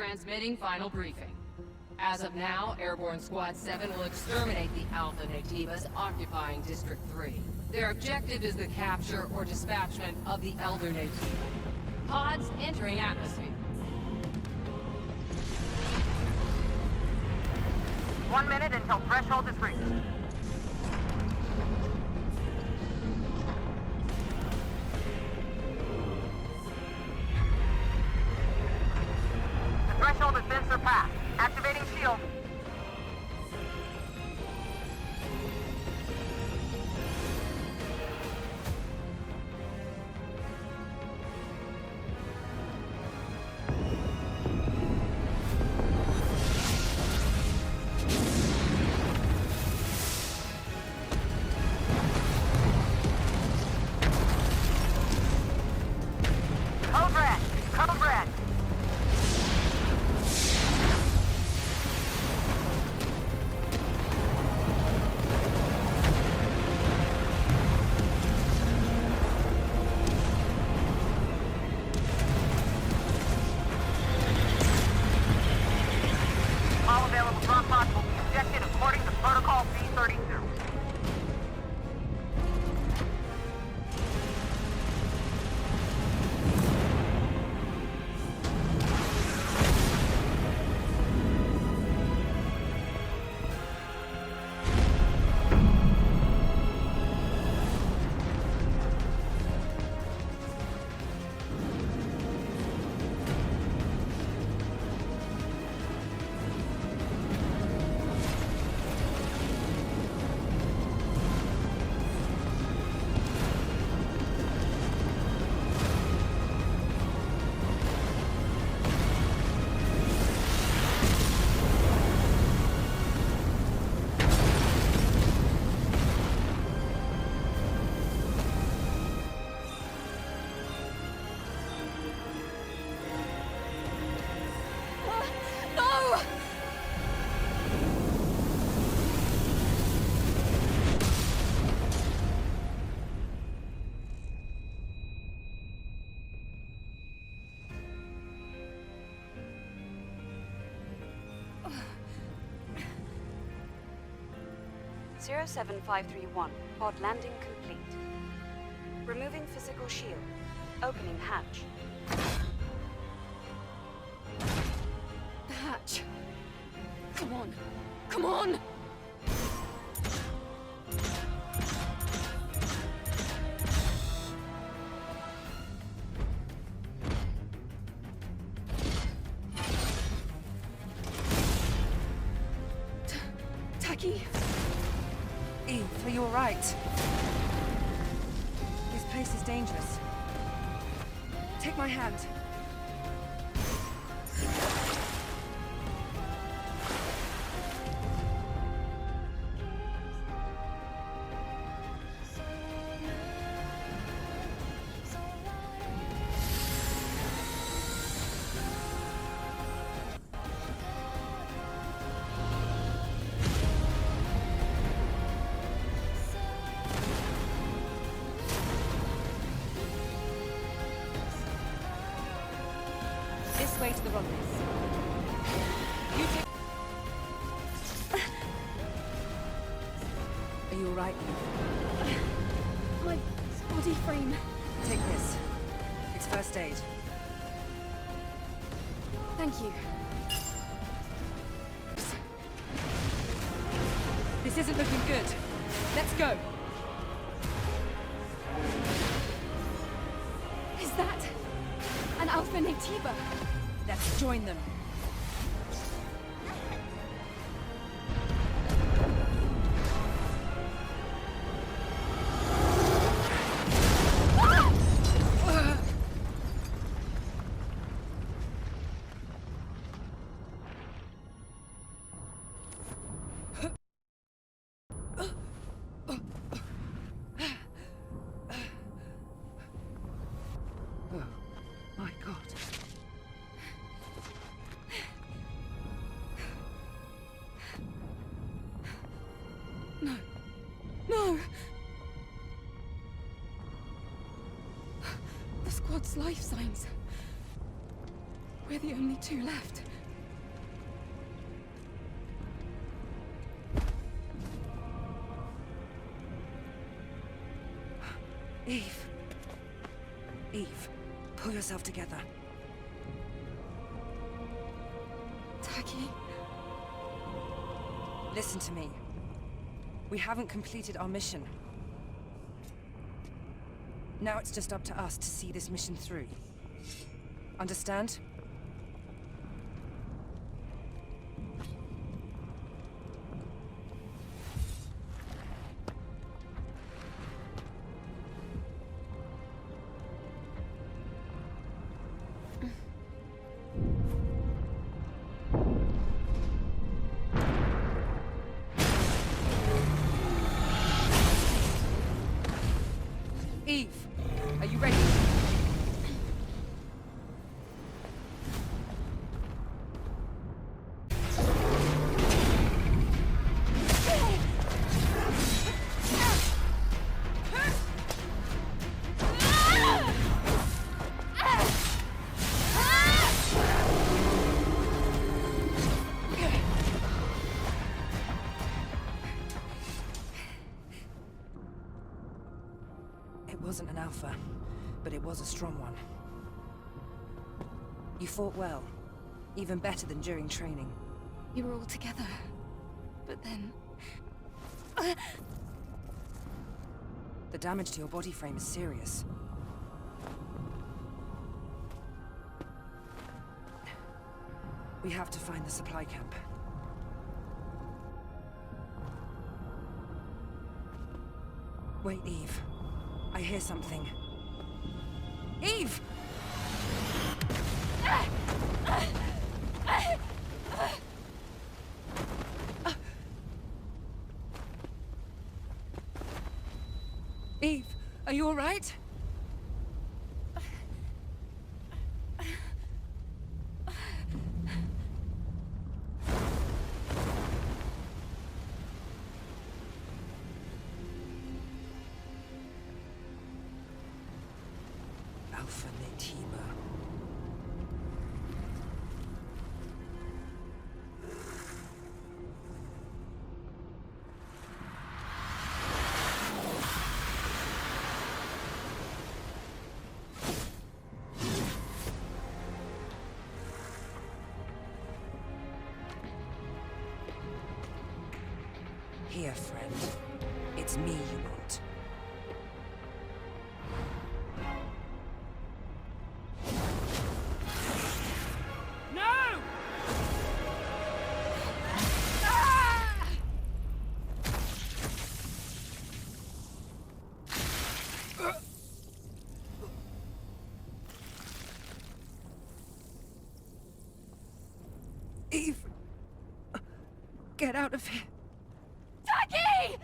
Transmitting final briefing. As of now, Airborne Squad 7 will exterminate the Alpha Naytibas occupying District 3. Their objective is the capture or dispatchment of the Elder Naytiba. Pods entering atmosphere. 1 minute until threshold is reached. The threshold has been surpassed. Activating shield. Code red! Code red! All available drop pods will be ejected according to Protocol C-32. No! 07531. Pod landing complete. Removing physical shield. Opening hatch. The hatch. Come on. Come on! Tacky? Eve, are you alright? This place is dangerous. Take my hand. This way to the runways. You take... Are you alright? My body frame. Take this. It's first aid. Thank you. This isn't looking good. Let's go. Is that an Alpha Naytiba? Let's join them. My God. No. No! The squad's life signs. We're the only two left. Eve. Eve, pull yourself together. Taki. Listen to me. We haven't completed our mission. Now it's just up to us to see this mission through. Understand? Eve, are you ready? It wasn't an alpha, but it was a strong one. You fought well, even better than during training. You were all together. But then... The damage to your body frame is serious. We have to find the supply camp. Wait, Eve. I hear something. Eve! Eve, are you all right? Alpha Naytiba. Here, friend. It's me you want. Eve! Get out of here! Taki!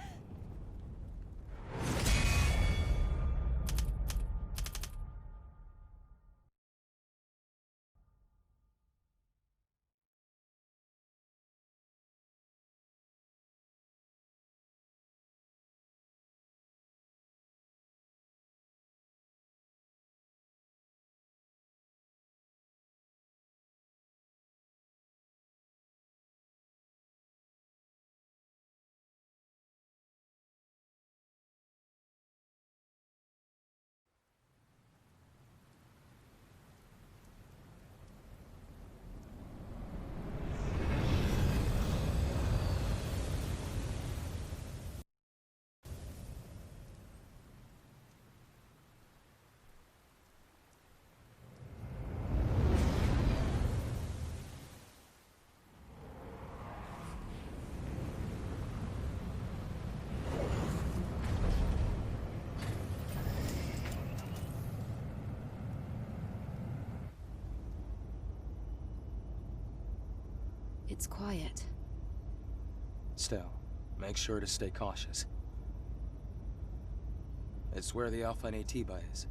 It's quiet. Still, make sure to stay cautious. It's where the Alpha Naytiba is.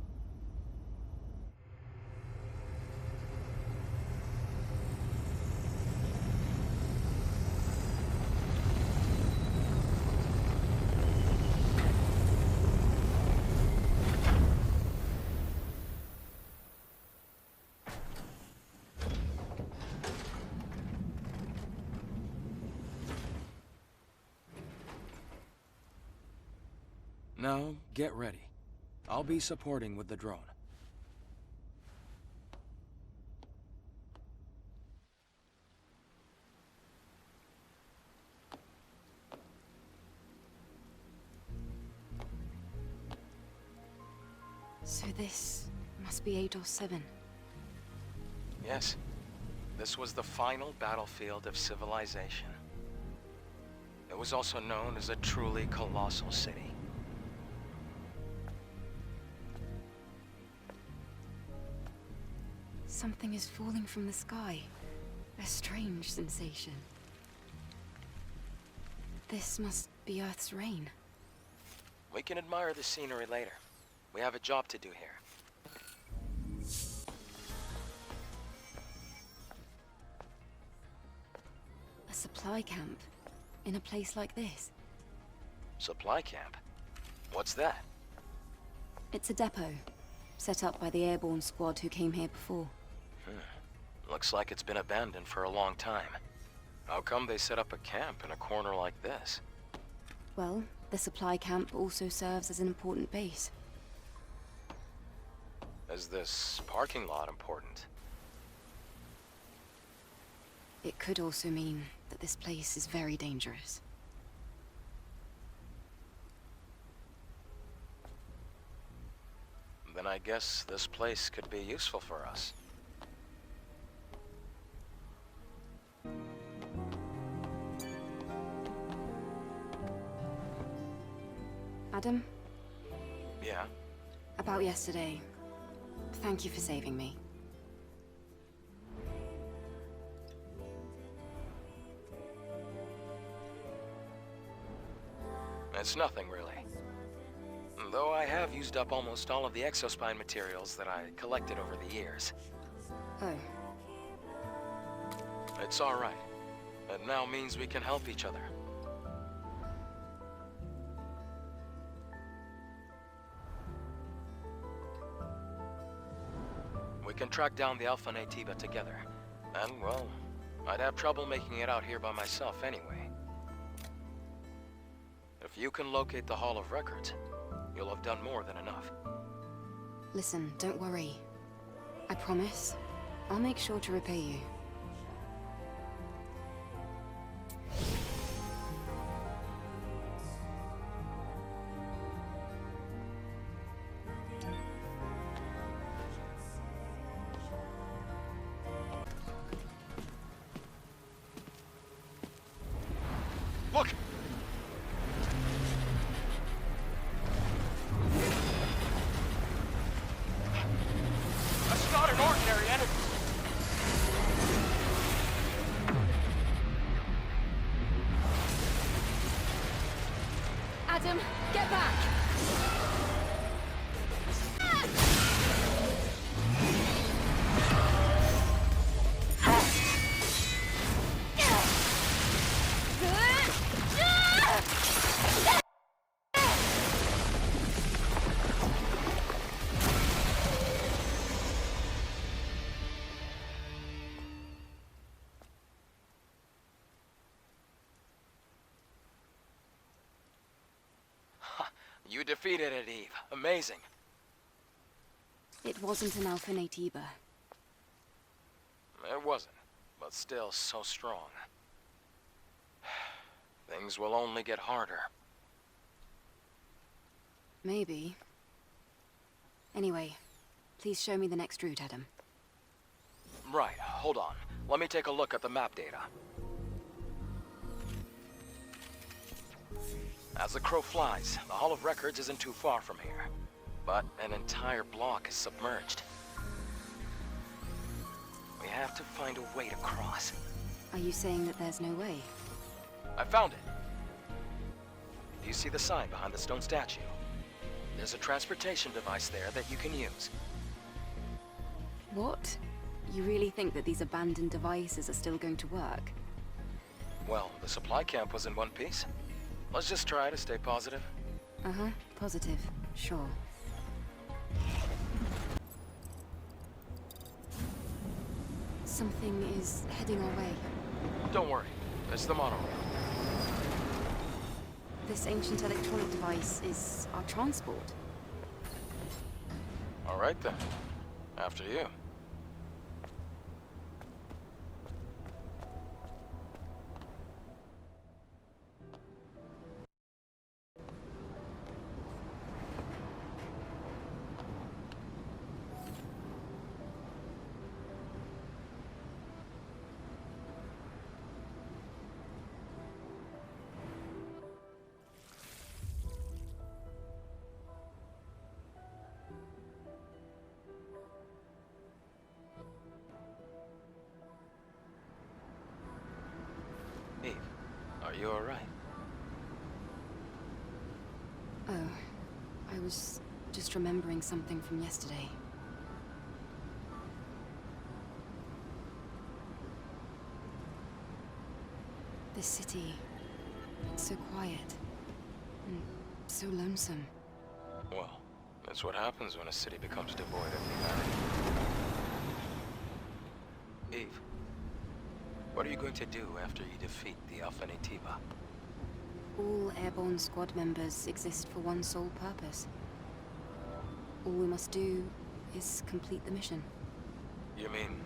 Now, get ready. I'll be supporting with the drone. So this must be Eidos 7. Yes. This was the final battlefield of civilization. It was also known as a truly colossal city. Something is falling from the sky. A strange sensation. This must be Earth's rain. We can admire the scenery later. We have a job to do here. A supply camp in a place like this. Supply camp? What's that? It's a depot, set up by the airborne squad who came here before. Looks like it's been abandoned for a long time. How come they set up a camp in a corner like this? Well, the supply camp also serves as an important base. Is this parking lot important? It could also mean that this place is very dangerous. Then I guess this place could be useful for us. Adam, Yeah? about yesterday. Thank you for saving me. It's nothing, really. Though I have used up almost all of the exospine materials that I collected over the years. Oh, It's all right. It now means we can help each other. We can track down the Alpha Naytiba together. And, well, I'd have trouble making it out here by myself anyway. If you can locate the Hall of Records, you'll have done more than enough. listen, don't worry. I promise, I'll make sure to repay you. Look! That's not an ordinary enemy! Adam, get back! You defeated it, Eve. Amazing. It wasn't an Alpha Naytiba. It wasn't, but still so strong. Things will only get harder. Maybe. Anyway, please show me the next route, Adam. Right, hold on. Let me take a look at the map data. As the crow flies, the Hall of Records isn't too far from here. But an entire block is submerged. We have to find a way to cross. Are you saying that there's no way? I found it. Do you see the sign behind the stone statue? There's a transportation device there that you can use. What? You really think that these abandoned devices are still going to work? Well, the supply camp was in one piece. Let's just try to stay positive. Uh-huh, positive. Sure. Something is heading our way. Don't worry, it's the monorail. This ancient electronic device is our transport. All right then. After you. Eve, are you all right? Oh, I was just remembering something from yesterday. This city, it's so quiet and so lonesome. Well, that's what happens when a city becomes devoid of humanity. Eve, what are you going to do after you defeat the Alpha Naytiba? All airborne squad members exist for one sole purpose. All we must do is complete the mission. You mean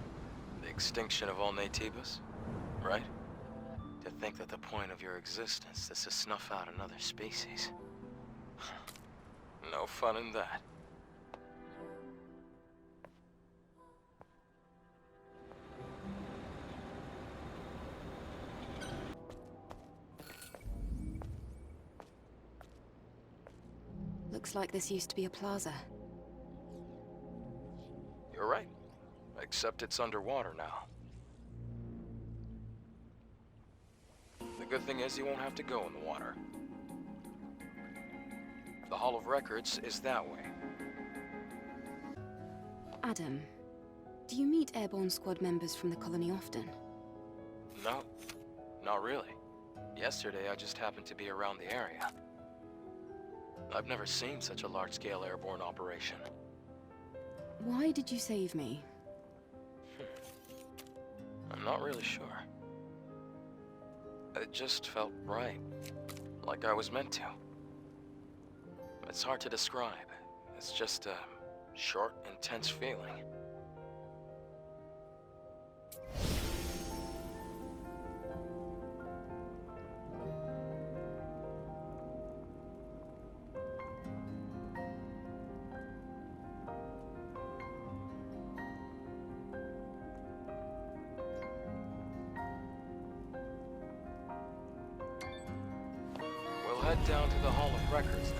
the extinction of all Naytibas? Right? To think that the point of your existence is to snuff out another species. No fun in that. Looks like this used to be a plaza. You're right. Except it's underwater now. The good thing is you won't have to go in the water. The Hall of Records is that way. Adam, do you meet airborne squad members from the colony often? No, not really. Yesterday I just happened to be around the area. I've never seen such a large-scale airborne operation. Why did you save me? I'm not really sure. It just felt right. Like I was meant to. It's hard to describe. It's just a short, intense feeling. We'll head down to the Hall of Records now.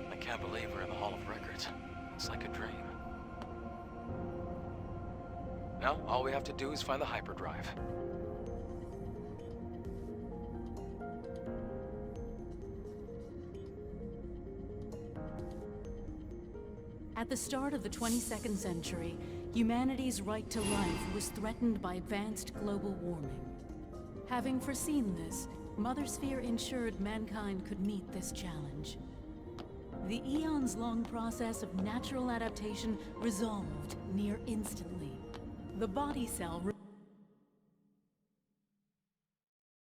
I can't believe we're in the Hall of Records. It's like a dream. Now, all we have to do is find the hyperdrive. At the start of the 22nd century, humanity's right to life was threatened by advanced global warming. Having foreseen this, Mother Sphere ensured mankind could meet this challenge. The eons-long process of natural adaptation resolved near instantly. The body cell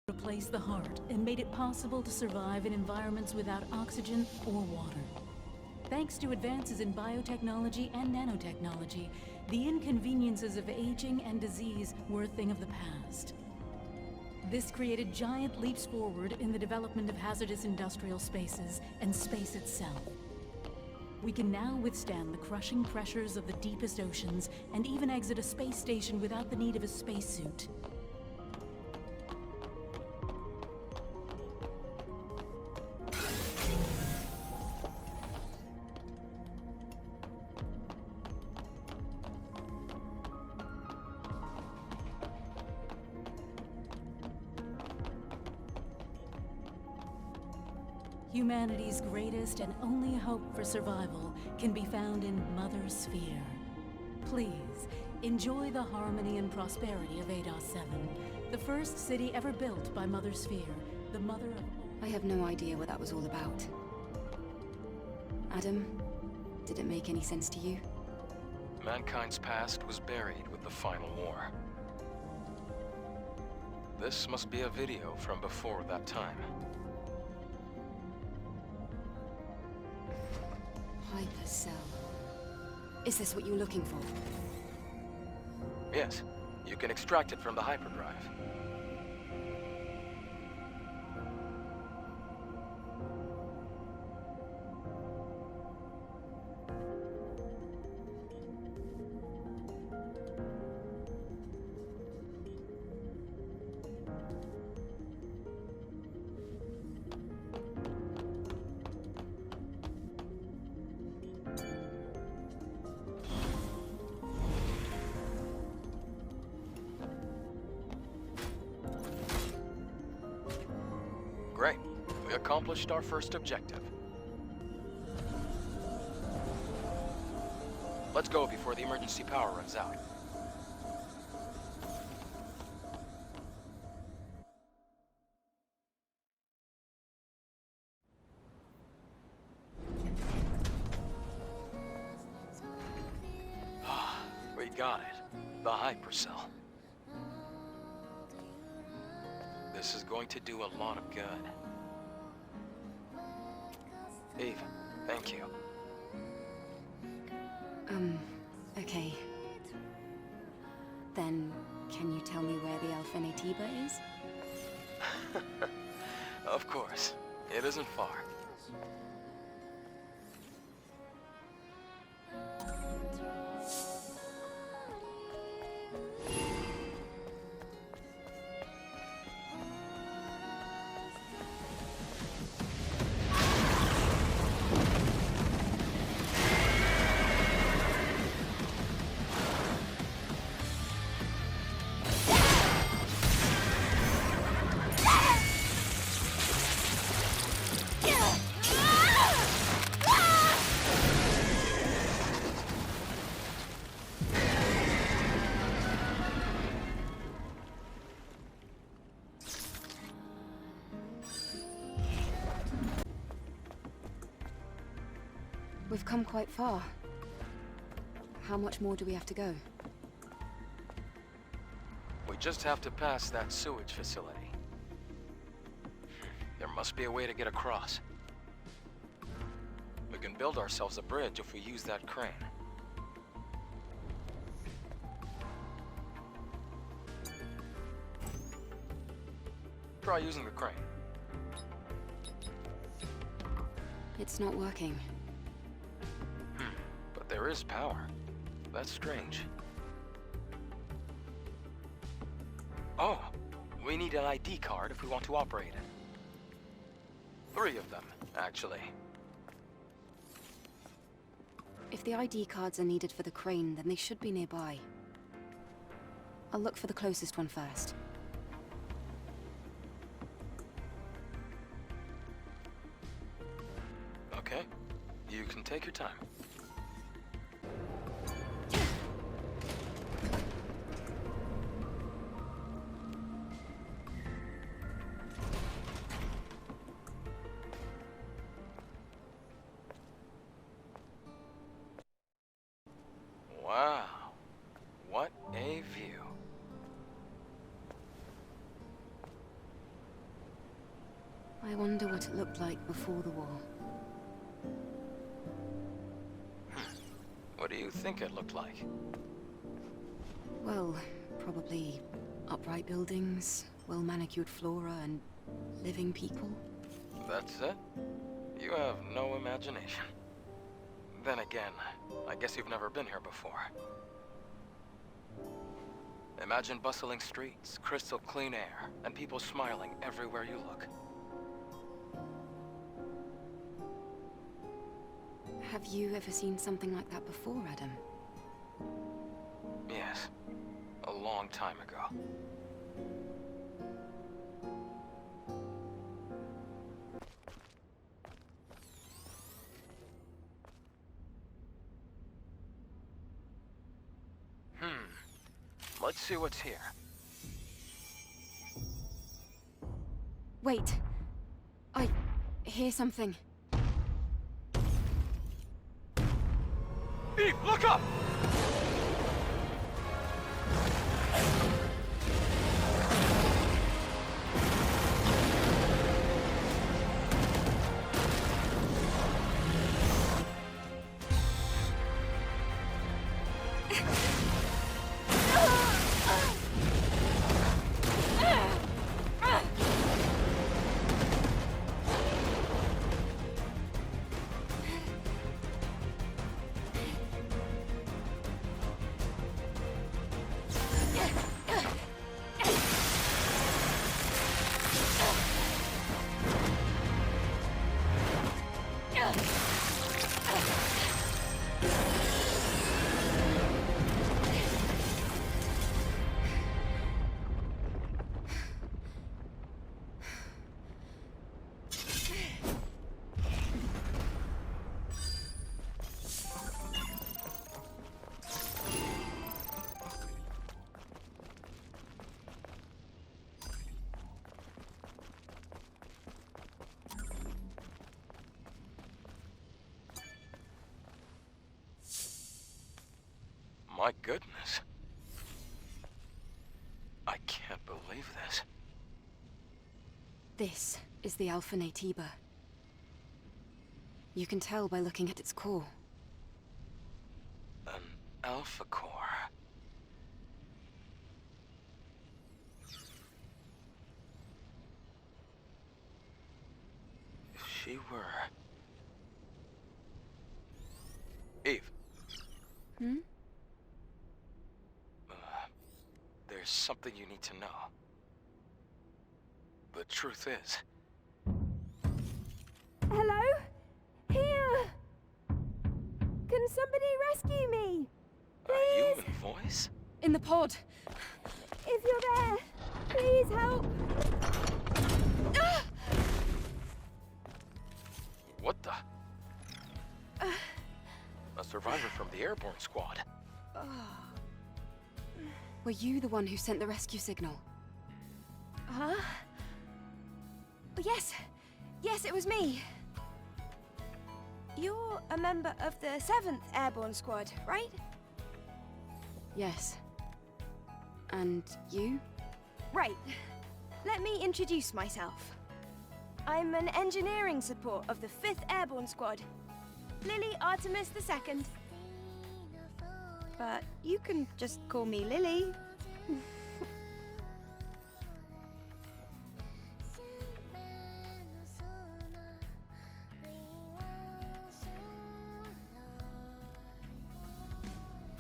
replaced the heart and made it possible to survive in environments without oxygen or water. Thanks to advances in biotechnology and nanotechnology, the inconveniences of aging and disease were a thing of the past. This created giant leaps forward in the development of hazardous industrial spaces and space itself. We can now withstand the crushing pressures of the deepest oceans and even exit a space station without the need of a spacesuit. Humanity's greatest and only hope for survival can be found in Mother Sphere. Please, enjoy the harmony and prosperity of Eidos 7, the first city ever built by Mother Sphere, the mother of... I have no idea what that was all about. Adam, did it make any sense to you? Mankind's past was buried with the final war. This must be a video from before that time. Hypercell. Is this what you're looking for? Yes, you can extract it from the hyperdrive. Great. We accomplished our first objective. Let's go before the emergency power runs out. We got it. The hypercell. This is going to do a lot of good. Eve, thank you. Okay. Then, can you tell me where the Alpha Naytiba is? Of course. It isn't far. We've come quite far. How much more do we have to go? We just have to pass that sewage facility. There must be a way to get across. We can build ourselves a bridge if we use that crane. Try using the crane. It's not working. But there is power. That's strange. Oh, we need an ID card if we want to operate it. 3 of them, actually. If the ID cards are needed for the crane, then they should be nearby. I'll look for the closest one first. Okay, you can take your time. Wow, what a view. I wonder what it looked like before the war. What do you think it looked like? Well, probably upright buildings, well-manicured flora, and living people. That's it? You have no imagination. Then again, I guess you've never been here before. Imagine bustling streets, crystal clean air, and people smiling everywhere you look. Have you ever seen something like that before, Adam? Yes, a long time ago. Let's see what's here. Wait. I hear something. Eve, look up! My goodness. I can't believe this. This is the Alpha Naytiba. You can tell by looking at its core. An Alpha Core. If she were... Eve. Hmm? There's something you need to know. The truth is... Hello? Here! Can somebody rescue me? A human voice? In the pod! If you're there, please help! What the? A survivor from the airborne squad. Were you the one who sent the rescue signal? Huh? Yes. Yes, it was me. You're a member of the 7th Airborne Squad, right? Yes. And you? Right. Let me introduce myself. I'm an engineering support of the 5th Airborne Squad. Lily Artemis II. But you can just call me Lily.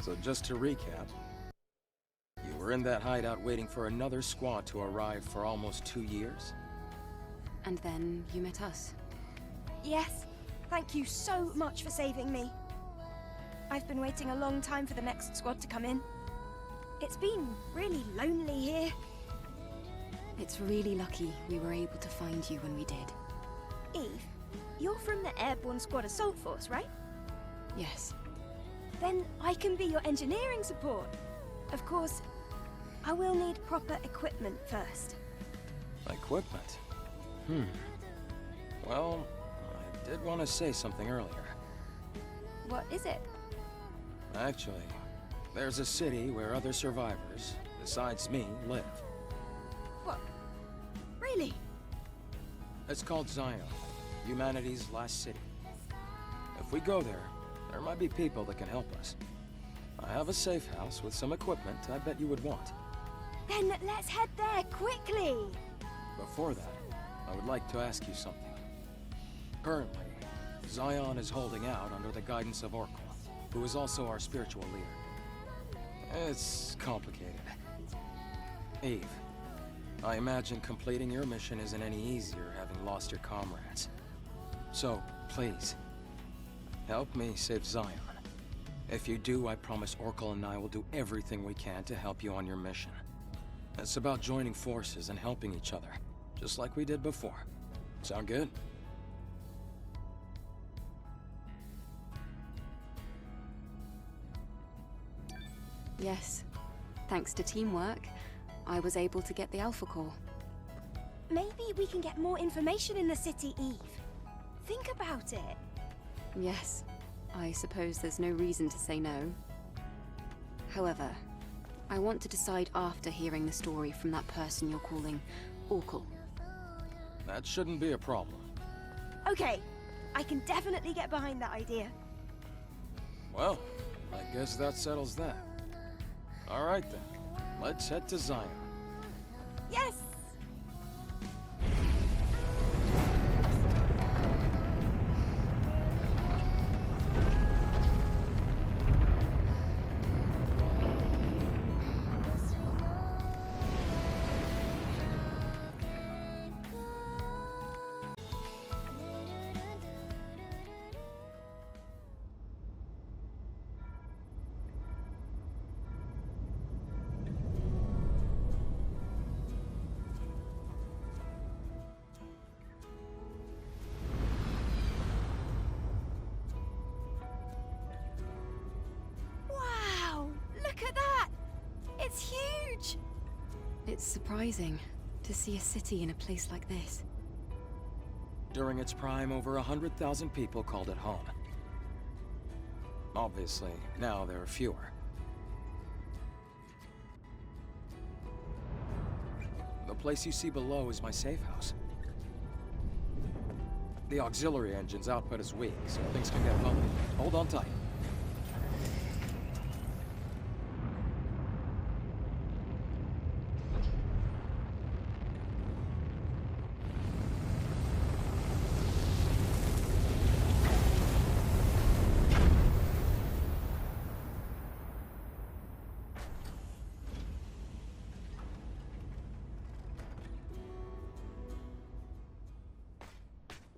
So just to recap, you were in that hideout waiting for another squad to arrive for almost 2 years? And then you met us. Yes. Thank you so much for saving me. I've been waiting a long time for the next squad to come in. It's been really lonely here. It's really lucky we were able to find you when we did. Eve, you're from the Airborne Squad Assault Force, right? Yes. Then I can be your engineering support. Of course, I will need proper equipment first. Equipment? Well, I did want to say something earlier. What is it? Actually, there's a city where other survivors, besides me, live. What? Really? It's called Xion, humanity's last city. If we go there, there might be people that can help us. I have a safe house with some equipment I bet you would want. Then let's head there quickly! Before that, I would like to ask you something. Currently, Xion is holding out under the guidance of Orcal, who is also our spiritual leader. It's complicated. Eve, I imagine completing your mission isn't any easier having lost your comrades. So, please, help me save Xion. If you do, I promise Orcal and I will do everything we can to help you on your mission. It's about joining forces and helping each other, just like we did before. Sound good? Yes. Thanks to teamwork, I was able to get the Alpha Core. Maybe we can get more information in the city, Eve. Think about it. Yes, I suppose there's no reason to say no. However, I want to decide after hearing the story from that person you're calling Orcal. That shouldn't be a problem. Okay, I can definitely get behind that idea. Well, I guess that settles that. All right then, let's head to Xion. Yes! Wow! Look at that! It's huge! It's surprising to see a city in a place like this. During its prime, over 100,000 people called it home. Obviously, now there are fewer. The place you see below is my safe house. The auxiliary engine's output is weak, so things can get bumpy. Hold on tight.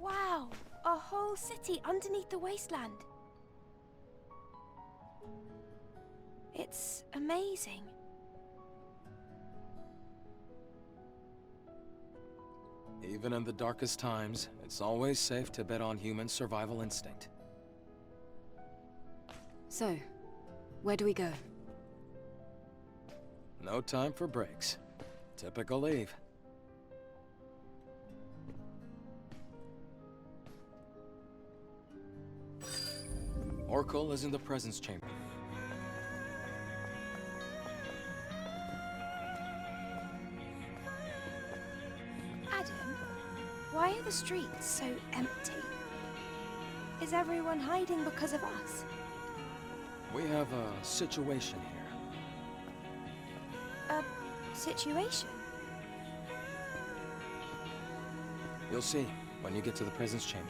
Wow! A whole city underneath the wasteland. It's amazing. Even in the darkest times, it's always safe to bet on human survival instinct. So, where do we go? No time for breaks. Typical Eve. Orcal is in the presence chamber. Adam, why are the streets so empty? Is everyone hiding because of us? We have a situation here. A situation? You'll see when you get to the presence chamber.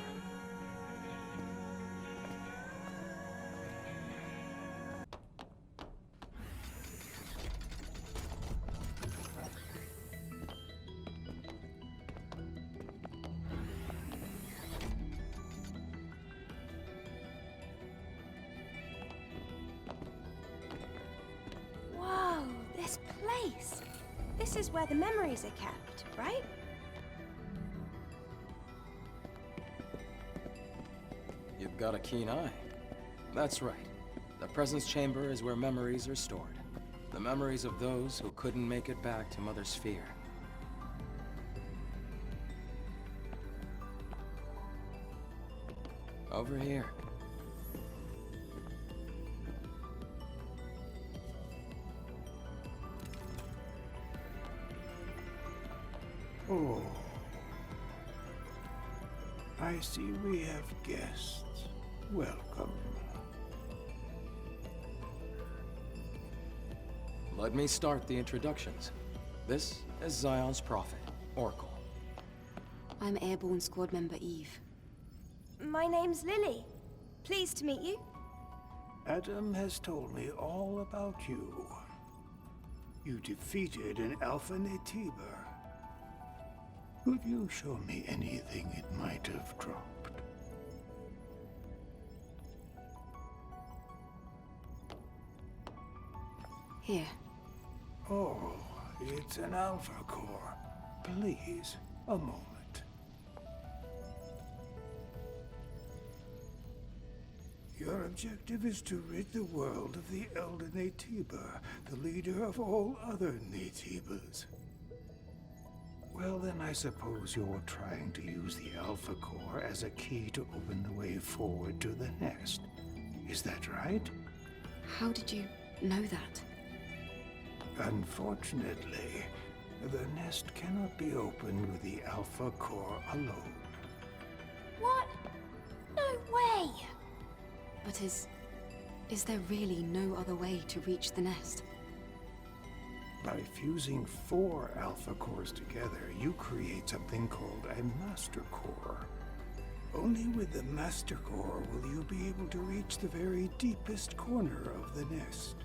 Whoa, this place! This is where the memories are kept, right? You've got a keen eye. That's right. The presence chamber is where memories are stored. The memories of those who couldn't make it back to Mother Sphere. Over here. Oh. I see we have guests. Welcome. Let me start the introductions. This is Xion's prophet, Orcal. I'm Airborne Squad Member Eve. My name's Lily. Pleased to meet you. Adam has told me all about you. You defeated an Alpha Naytiba. Could you show me anything it might have dropped? Here. Oh, it's an Alpha Core. Please, a moment. Your objective is to rid the world of the elder Naytiba, the leader of all other Naytibas. Well, then I suppose you're trying to use the Alpha Core as a key to open the way forward to the nest. Is that right? How did you know that? Unfortunately, the nest cannot be opened with the Alpha Core alone. What? No way! But is there really no other way to reach the nest? By fusing 4 Alpha Cores together, you create something called a Master Core. Only with the Master Core will you be able to reach the very deepest corner of the nest.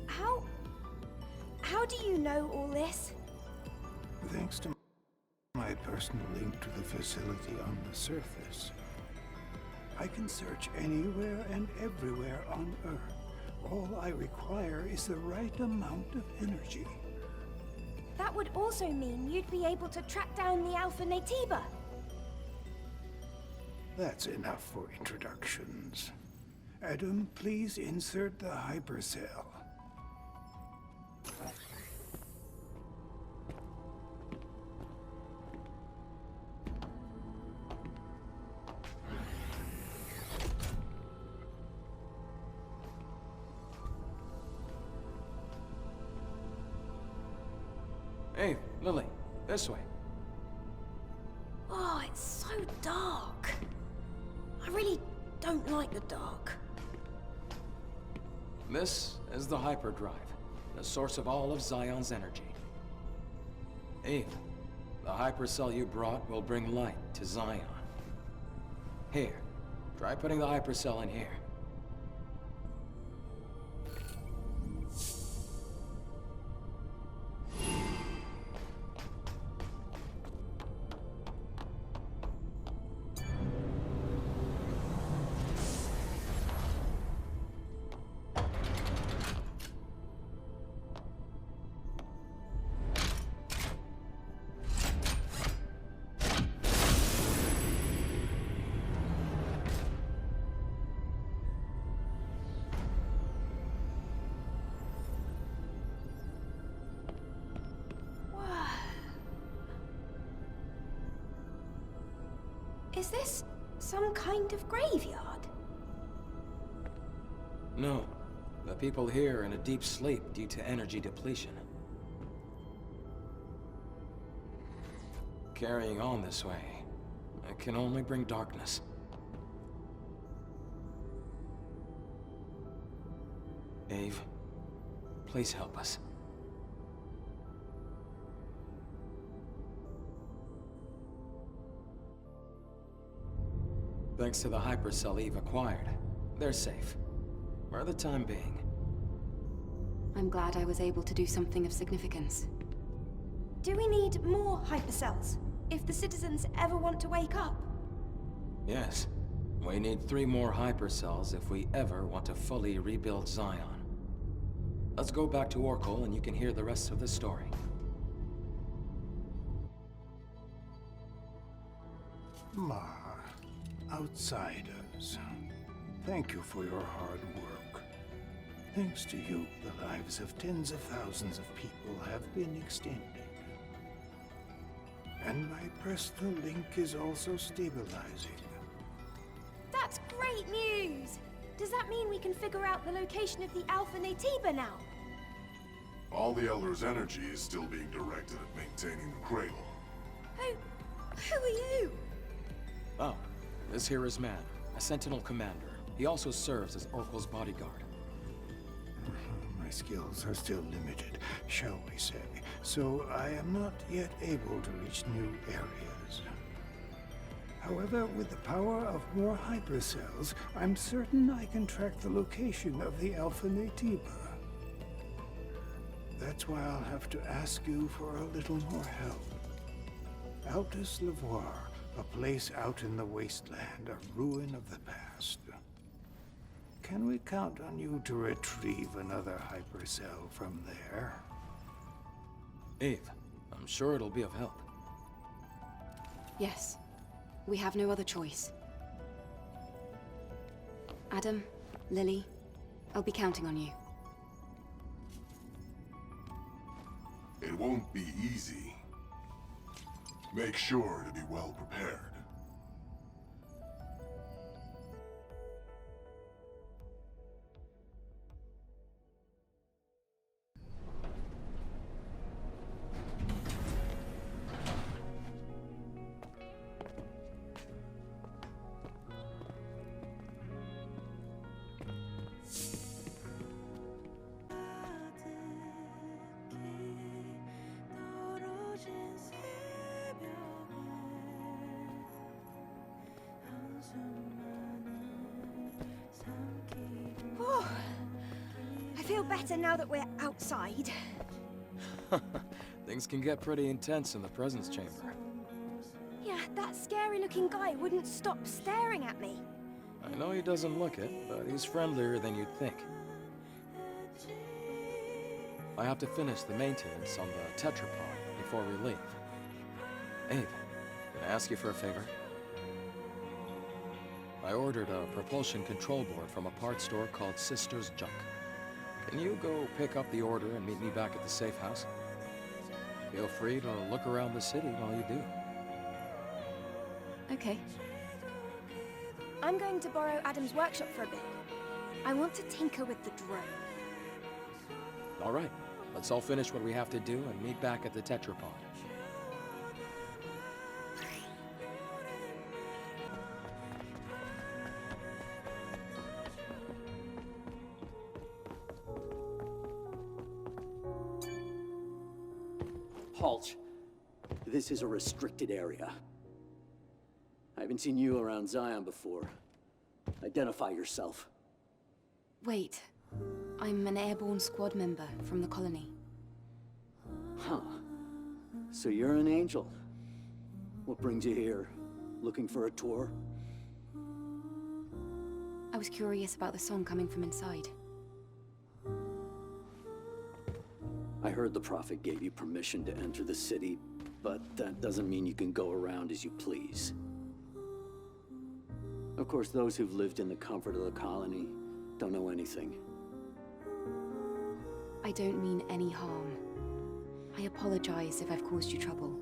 How do you know all this? Thanks to my personal link to the facility on the surface, I can search anywhere and everywhere on Earth. All I require is the right amount of energy. That would also mean you'd be able to track down the Alpha Naytiba. That's enough for introductions. Adam, please insert the hypercell. Hey, Lily, this way. Oh, it's so dark. I really don't like the dark. This is the hyperdrive, the source of all of Xion's energy. Eve, the hypercell you brought will bring light to Xion. Here, try putting the hypercell in here. Is this some kind of graveyard? No, the people here are in a deep sleep due to energy depletion. Carrying on this way, it can only bring darkness. Eve, please help us. Thanks to the hypercell Eve acquired, they're safe. For the time being. I'm glad I was able to do something of significance. Do we need more hypercells if the citizens ever want to wake up? Yes. We need 3 more hypercells if we ever want to fully rebuild Xion. Let's go back to Orcal and you can hear the rest of the story. Outsiders, thank you for your hard work. Thanks to you, the lives of tens of thousands of people have been extended. And my personal link is also stabilizing. That's great news! Does that mean we can figure out the location of the Alpha Naytiba now? All the Elder's energy is still being directed at maintaining the cradle. Who are you? Oh, this here is Man, a Sentinel commander. He also serves as Oracle's bodyguard. My skills are still limited, shall we say, so I am not yet able to reach new areas. However, with the power of more hypercells, I'm certain I can track the location of the Alpha Naytiba. That's why I'll have to ask you for a little more help. Altus Lavoir, a place out in the wasteland, a ruin of the past. Can we count on you to retrieve another hypercell from there? Eve, I'm sure it'll be of help. Yes. We have no other choice. Adam, Lily, I'll be counting on you. It won't be easy. Make sure to be well prepared. Whew. I feel better now that we're outside. Things can get pretty intense in the presence chamber. Yeah, that scary-looking guy wouldn't stop staring at me. I know he doesn't look it, but he's friendlier than you'd think. I have to finish the maintenance on the tetrapod before we leave. Abe, can I ask you for a favor? I ordered a propulsion control board from a parts store called Sister's Junk. Can you go pick up the order and meet me back at the safe house? Feel free to look around the city while you do. Okay. I'm going to borrow Adam's workshop for a bit. I want to tinker with the drone. All right, let's all finish what we have to do and meet back at the tetrapod. Halt. This is a restricted area. I haven't seen you around Xion before. Identify yourself. Wait. I'm an airborne squad member from the colony. Huh. So you're an angel. What brings you here? Looking for a tour? I was curious about the song coming from inside. I heard the Prophet gave you permission to enter the city, but that doesn't mean you can go around as you please. Of course, those who've lived in the comfort of the colony don't know anything. I don't mean any harm. I apologize if I've caused you trouble.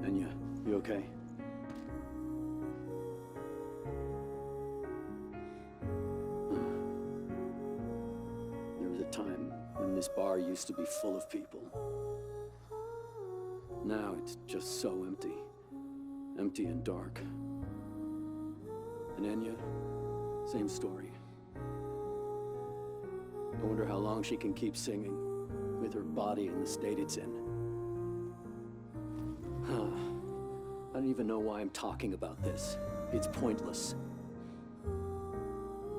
Enya, you okay? There was a time when this bar used to be full of people. Now it's just so empty. Empty and dark. And Enya, same story. I wonder how long she can keep singing, with her body in the state it's in. I don't even know why I'm talking about this. It's pointless.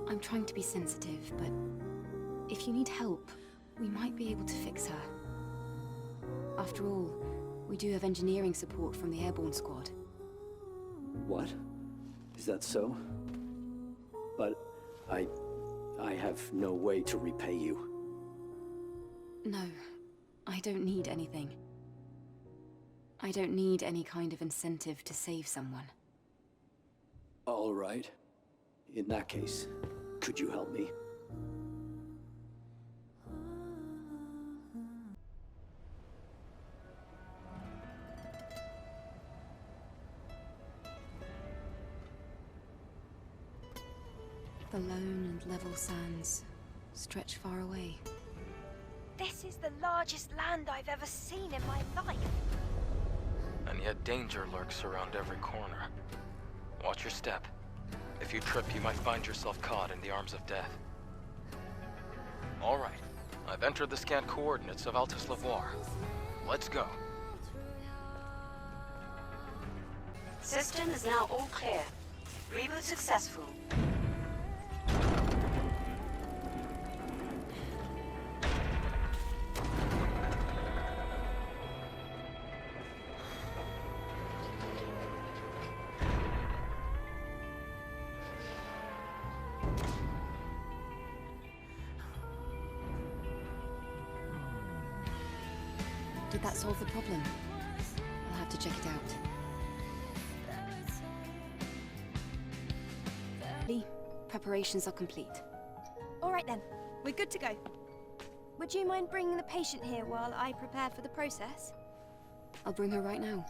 I'm trying to be sensitive, but if you need help, we might be able to fix her. After all, we do have engineering support from the airborne squad. What? Is that so? But I have no way to repay you. No, I don't need anything. I don't need any kind of incentive to save someone. All right. In that case, could you help me? The lone and level sands stretch far away. This is the largest land I've ever seen in my life. And yet danger lurks around every corner. Watch your step. If you trip, you might find yourself caught in the arms of death. All right. I've entered the scanned coordinates of Altus Lavoir. Let's go. System is now all clear. Reboot successful. Did that solve the problem? I'll have to check it out. Lee, Preparations are complete. All right then, we're good to go. Would you mind bringing the patient here while I prepare for the process? I'll bring her right now.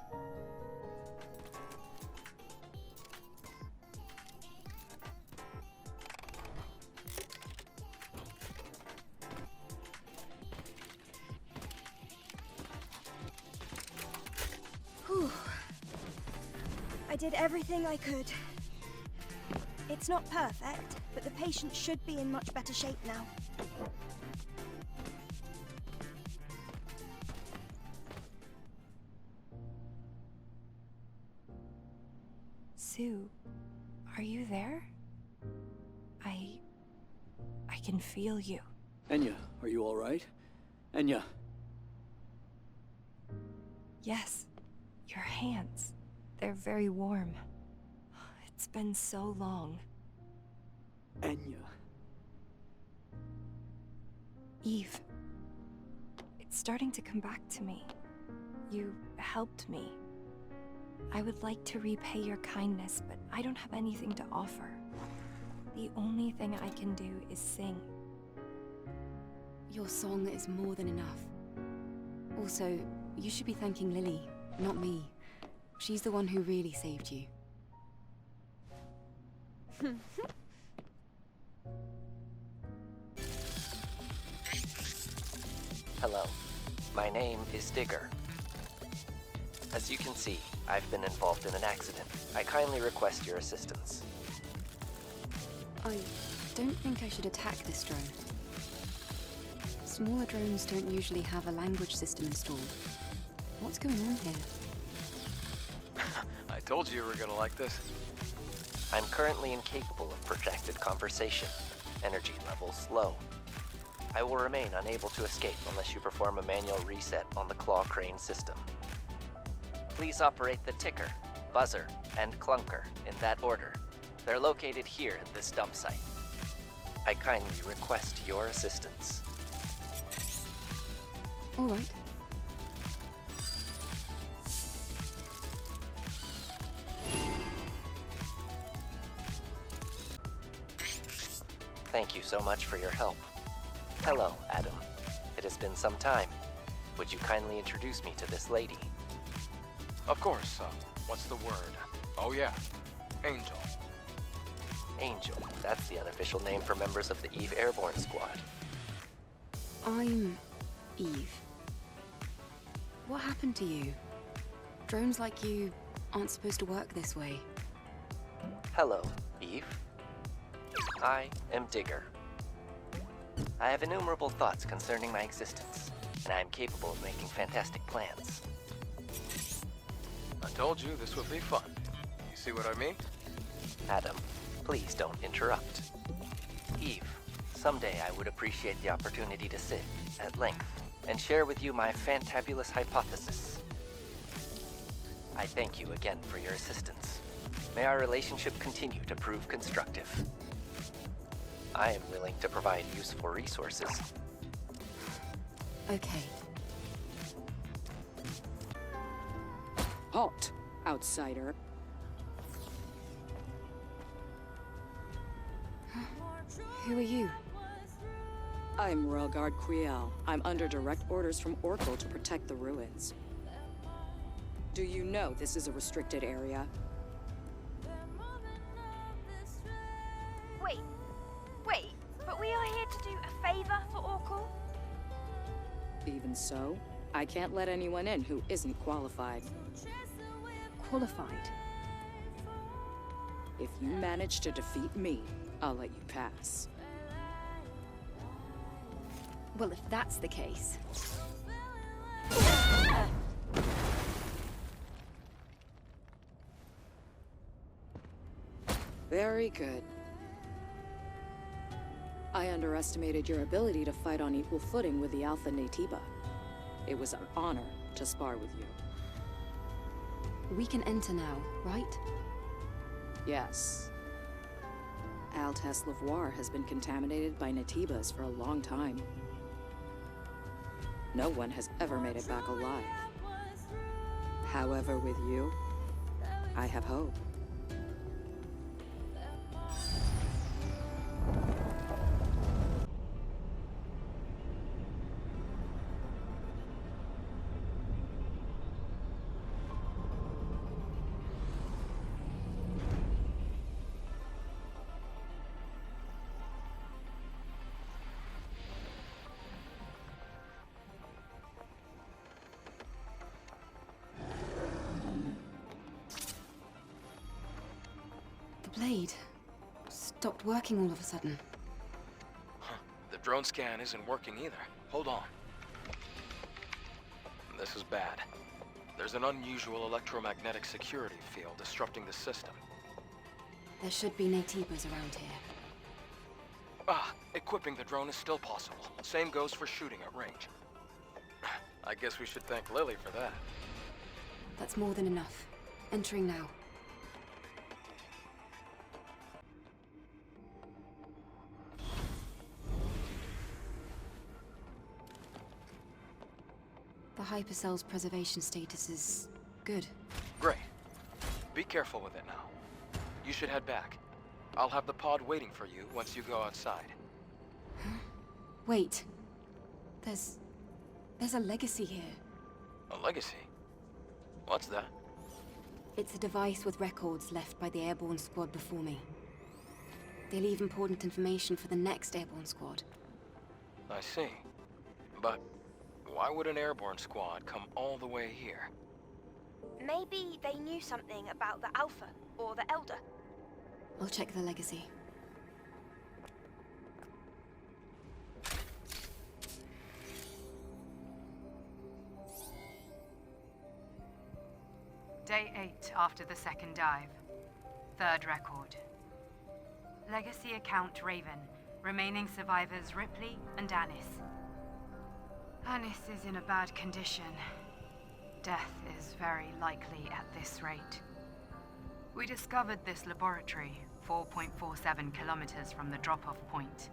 Whew. I did everything I could. It's not perfect, but the patient should be in much better shape now. Sue, are you there? I can feel you. Enya, are you all right? Enya. Yes, your hands. They're very warm. It's been so long. Enya. Eve. It's starting to come back to me. You helped me. I would like to repay your kindness, but I don't have anything to offer. The only thing I can do is sing. Your song is more than enough. Also, you should be thanking Lily, not me. She's the one who really saved you. Hello, my name is Digger. As you can see, I've been involved in an accident. I kindly request your assistance. I don't think I should attack this drone. Smaller drones don't usually have a language system installed. What's going on here? I told you were gonna like this. I'm currently incapable of protracted conversation. Energy levels low. I will remain unable to escape unless you perform a manual reset on the claw crane system. Please operate the ticker, buzzer, and clunker in that order. They're located here at this dump site. I kindly request your assistance. All right. Thank you so much for your help. Hello, Adam. It has been some time. Would you kindly introduce me to this lady? Of course. What's the word? Oh yeah, Angel. Angel. That's the unofficial name for members of the Eve Airborne Squad. I'm Eve. What happened to you? Drones like you aren't supposed to work this way. Hello, Eve. I am Digger. I have innumerable thoughts concerning my existence, and I am capable of making fantastic plans. I told you this would be fun. You see what I mean? Adam, please don't interrupt. Eve, someday I would appreciate the opportunity to sit, at length, and share with you my fantabulous hypothesis. I thank you again for your assistance. May our relationship continue to prove constructive. I am willing to provide useful resources. Okay. Halt, outsider. Who are you? I'm Relgard Quiel. I'm under direct orders from Orcal to protect the ruins. Do you know this is a restricted area? Wait, but we are here to do a favor for Orcal? Even so, I can't let anyone in who isn't qualified. Qualified? If you manage to defeat me, I'll let you pass. Well, if that's the case... Very good. I underestimated your ability to fight on equal footing with the Alpha Naytiba. It was an honor to spar with you. We can enter now, right? Yes. Altes Lavoir has been contaminated by Naytibas for a long time. No one has ever made it back alive. However, with you, I have hope. blade stopped working all of a sudden. Huh. The drone scan isn't working either. Hold on. This is bad. There's an unusual electromagnetic security field disrupting the system. There should be Naytibas around here. Ah, equipping the drone is still possible. Same goes for shooting at range. I guess we should thank Lily for that. That's more than enough. Entering now. The hypercell's preservation status is good. Great. Be careful with it now. You should head back. I'll have the pod waiting for you once you go outside. Wait. There's a legacy here. A legacy? What's that? It's a device with records left by the airborne squad before me. They leave important information for the next airborne squad. I see. But why would an airborne squad come all the way here? Maybe they knew something about the Alpha or the Elder. I'll check the legacy. Day 8 after the second dive. Third record. Legacy account Raven. Remaining survivors Ripley and Anis. Anis is in a bad condition. Death is very likely at this rate. We discovered this laboratory 4.47 kilometers from the drop-off point.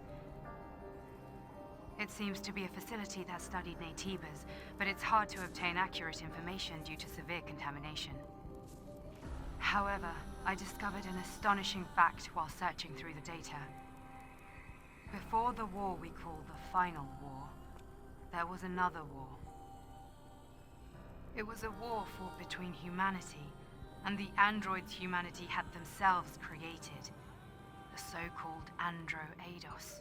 It seems to be a facility that studied Naytibas, but it's hard to obtain accurate information due to severe contamination. However, I discovered an astonishing fact while searching through the data. Before the war we call the Final War, there was another war. It was a war fought between humanity and the androids humanity had themselves created, the so-called Andro-Eidos.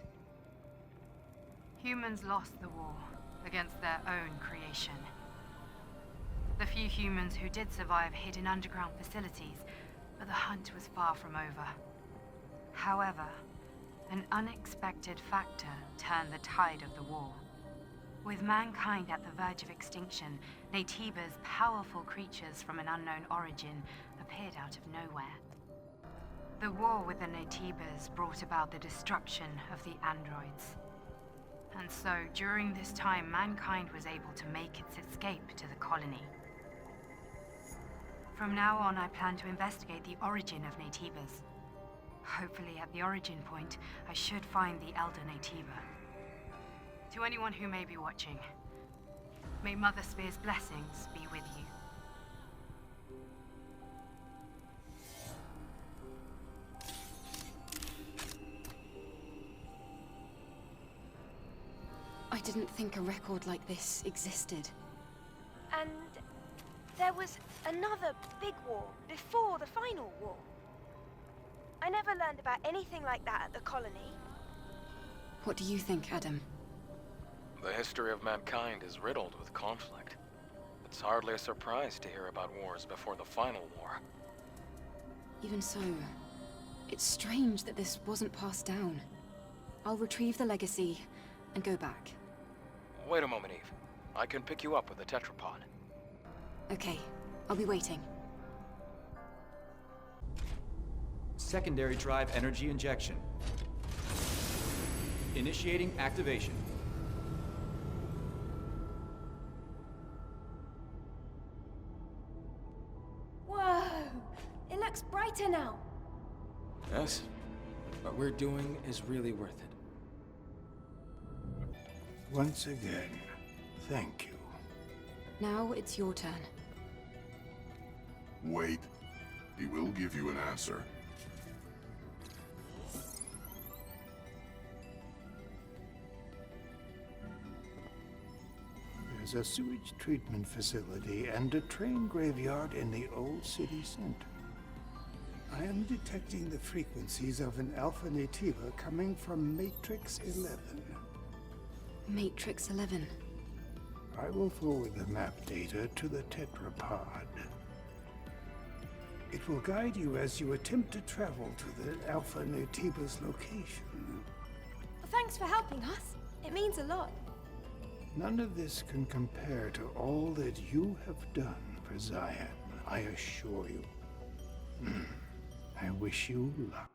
Humans lost the war against their own creation. The few humans who did survive hid in underground facilities, but the hunt was far from over. However, an unexpected factor turned the tide of the war. With mankind at the verge of extinction, Naytibas, powerful creatures from an unknown origin, appeared out of nowhere. The war with the Naytibas brought about the destruction of the androids. And so, during this time, mankind was able to make its escape to the colony. From now on, I plan to investigate the origin of Naytibas. Hopefully, at the origin point, I should find the Elder Naytiba. To anyone who may be watching, may Mother Spear's blessings be with you. I didn't think a record like this existed. And there was another big war before the Final War. I never learned about anything like that at the colony. What do you think, Adam? The history of mankind is riddled with conflict. It's hardly a surprise to hear about wars before the Final War. Even so, it's strange that this wasn't passed down. I'll retrieve the legacy and go back. Wait a moment, Eve. I can pick you up with a tetrapod. Okay, I'll be waiting. Secondary drive energy injection. Initiating activation. Whoa! It looks brighter now. Yes. What we're doing is really worth it. Once again, thank you. Now it's your turn. Wait. He will give you an answer. There's a sewage treatment facility and a train graveyard in the old city center. I am detecting the frequencies of an Alpha Naytiba coming from Matrix 11. Matrix 11. I will forward the map data to the tetrapod. It will guide you as you attempt to travel to the Alpha Naytiba's location. Thanks for helping us. It means a lot. None of this can compare to all that you have done for Xion, I assure you. I wish you luck.